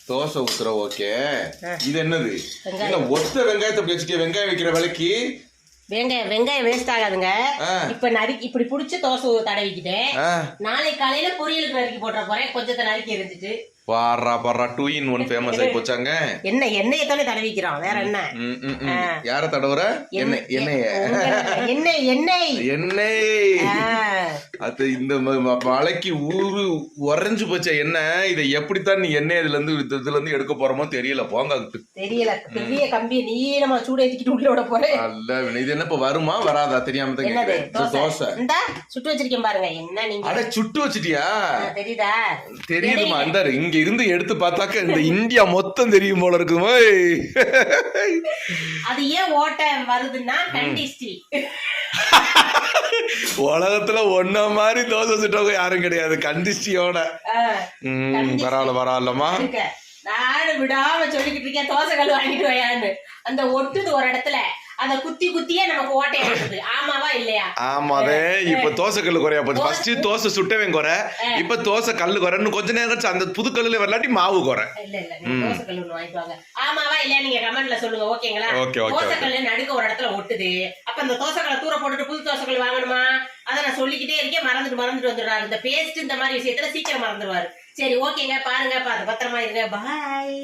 தோசை ஊத்துற ஓகே. இது என்னது? ஒத்த வெங்காயத்தை வச்சுட்டு வெங்காயம் வைக்கிற விலைக்கு வெங்காயம் வேஸ்ட் ஆகாதுங்க. இப்ப நறுக்கி இப்படி புடிச்சு தோசை தடவிக்கிட்டேன். நாளை காலையில பொரியலுக்கு நறுக்கி போட்டுற போறேன். கொஞ்சத்தை நறுக்கி இருந்துட்டு பாரா 2 in 1 ஃபேமஸ் ஆகி போச்சாங்க. எண்ணெயை தானே தடவிக்கிறோம், வேற என்ன? யார தடவுற? எண்ணெய். அது இந்த மலைக்கு உறைஞ்சு போச்ச எண்ணெய். இதை எப்படித்தான் நீ எண்ணெய் இதுல இருந்து எடுக்க போறோமோ தெரியல. போங்க தெரியல. பெரிய கம்பி நீளமா சூடு ஏத்திக்கிட்டு உள்ள விட போறேன். அல்ல இது என்ன இப்ப வருமா வராதா தெரியாம தோசை இந்த சுட்டு வச்சிருக்கேன் பாருங்க. என்ன நீங்க அட சுட்டு வச்சிட்டியா? தெரியுதா? தெரியுதுமா. அந்த இங்க இருந்து எடுத்து பார்த்தாக்க இந்த இந்தியா மொத்தம் தெரியும் போல இருக்குமா. அது ஏன் ஓட்ட வருதுன்னா கண்டிஸ்டி. உலகத்துல ஒன்ன மாதிரி தோசை சுட்டவங்க யாரும் கிடையாது கண்டிஸ்டியோட. பரவாயில்லமா. நானும் விடாம சொல்லிக்கிட்டு இருக்கேன் தோசை கல் வாங்கிட்டு வையான்னு. அந்த ஒட்டுது ஒரு இடத்துல அத குத்தி குத்தியே நமக்கு ஓட்டையா இருக்குது. ஆமாவா இல்லையா? ஆமாதே. இப்ப தோசை கல்லு குறையா போச்சு. ஃபர்ஸ்ட் தோசை சுட்டவன் குறை, இப்ப தோசை கல்லு குறை. இன்னும் கொஞ்ச நேரம் கழிச்சு அந்த புது கல்லுல வரலாட்டி மாவு குறை. இல்ல தோசை கல்லு ஒண்ணு வாங்கிட்டு வாங்க. ஆமாவா இல்லையா நீங்க கமெண்ட்ல சொல்லுங்க. ஓகேங்களா? தோசை கல்லு நடுக்க ஒரு இடத்துல ஒட்டுது. அப்ப அந்த தோசை கல்லை தூர போட்டுட்டு புது தோசை கல் வாங்கணுமா? அதை நான் சொல்லிக்கிட்டே இருக்கேன். மறந்துட்டு வந்துடுறாரு. இந்த பேஸ்ட் இந்த மாதிரி விஷயத்துல சீக்கிரம் மறந்துடுவாரு. சரி ஓகேங்க, பாருங்க, பத்திரமா இருங்க. பாய்.